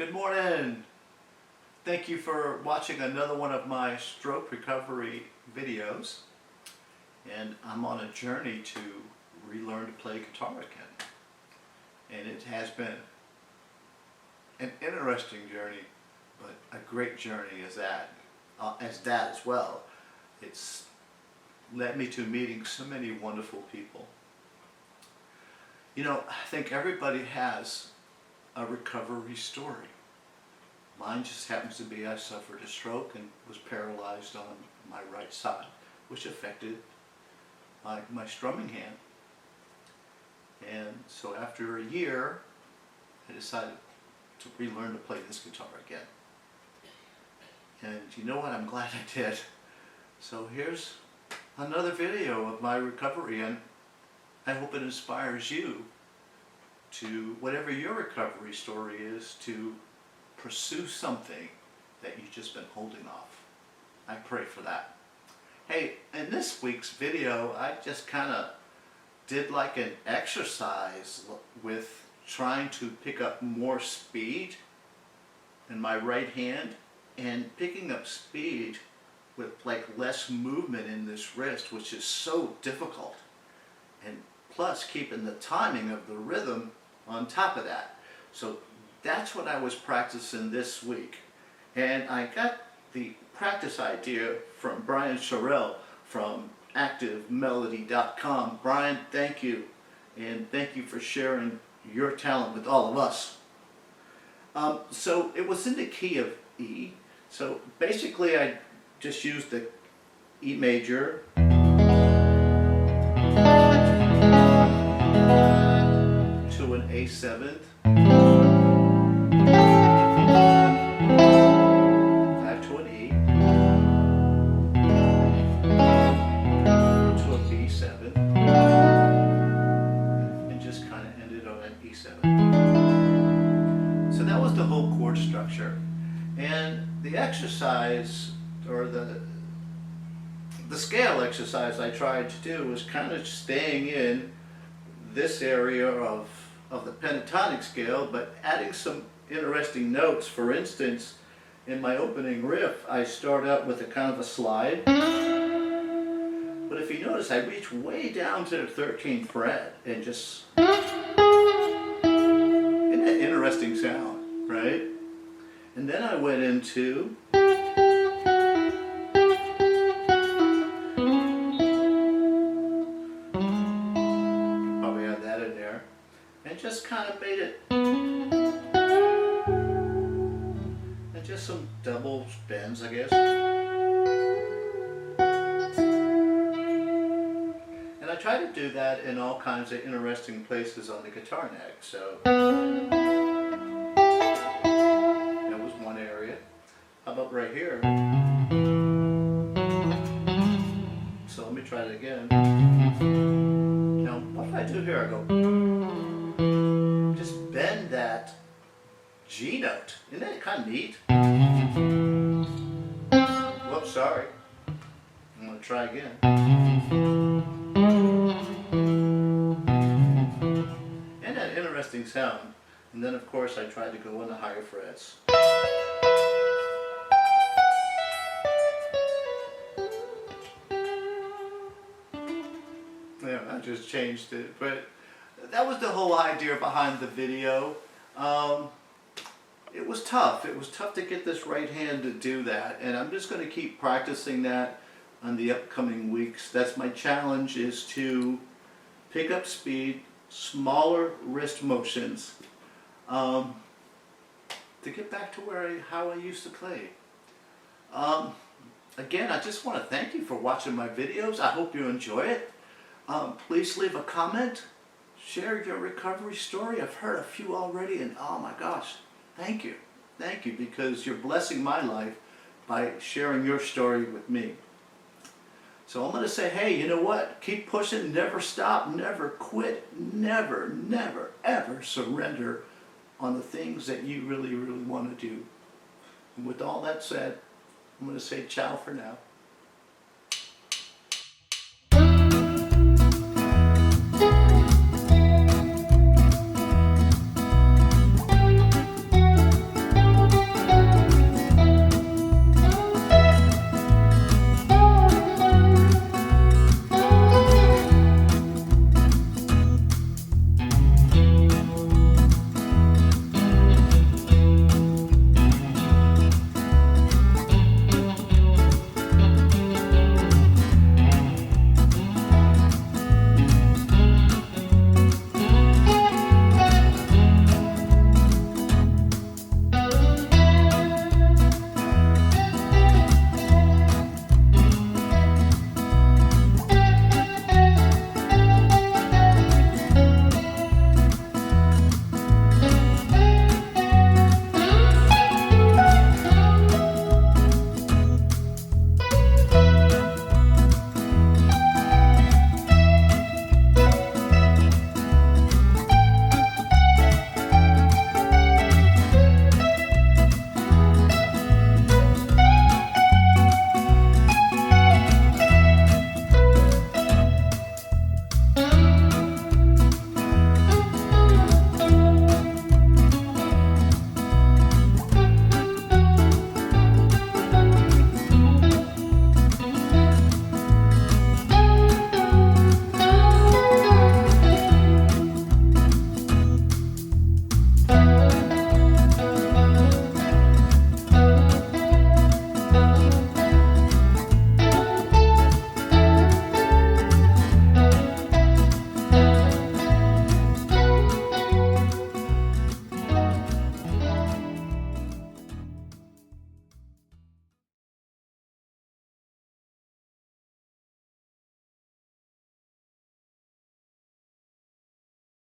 Good morning. Thank you for watching another one of my stroke recovery videos. And I'm on a journey to relearn to play guitar again. And it has been an interesting journey, but a great journey as that as well. It's led me to meeting so many wonderful people. You know, I think everybody has a recovery story. Mine just happens to be I suffered a stroke and was paralyzed on my right side, which affected my strumming hand. And so after a year, I decided to relearn to play this guitar again. And you know what? I'm glad I did. So here's another video of my recovery, and I hope it inspires you to, whatever your recovery story is, to pursue something that you've just been holding off. I pray for that. Hey, in this week's video, I just kind of did like an exercise with trying to pick up more speed in my right hand and picking up speed with like less movement in this wrist, which is so difficult. And plus keeping the timing of the rhythm on top of that. So that's what I was practicing this week. And I got the practice idea from Brian Sherrill from ActiveMelody.com. Brian, thank you. And thank you for sharing your talent with all of us. So it was in the key of E. So basically I just used the E major to an A7th, back to an E, to a B7, and just kind of ended on an E7. So that was the whole chord structure. And the exercise, or the scale exercise I tried to do was kind of staying in this area of the pentatonic scale, but adding some interesting notes. For instance, in my opening riff, I start out with a kind of a slide. But if you notice, I reach way down to the 13th fret and just... Isn't that interesting sound, right? And then I went into... Probably add that in there. And just kind of made it... And just some double bends, I guess. And I try to do that in all kinds of interesting places on the guitar neck. So that was one area. How about right here? So let me try it again. Now, what if I do here? I go, just bend that G note. Isn't that kind of neat? Whoops, sorry. I'm going to try again. And that interesting sound. And then, of course, I tried to go in the higher frets. Yeah, I just changed it. But that was the whole idea behind the video. It was tough. It was tough to get this right hand to do that. And I'm just going to keep practicing that on the upcoming weeks. That's my challenge, is to pick up speed, smaller wrist motions, to get back to how I used to play. Again, I just want to thank you for watching my videos. I hope you enjoy it. Please leave a comment. Share your recovery story. I've heard a few already, and oh my gosh, thank you. Thank you, because you're blessing my life by sharing your story with me. So I'm going to say, hey, you know what? Keep pushing, never stop, never quit, never, never, ever surrender on the things that you really, really want to do. And with all that said, I'm going to say ciao for now.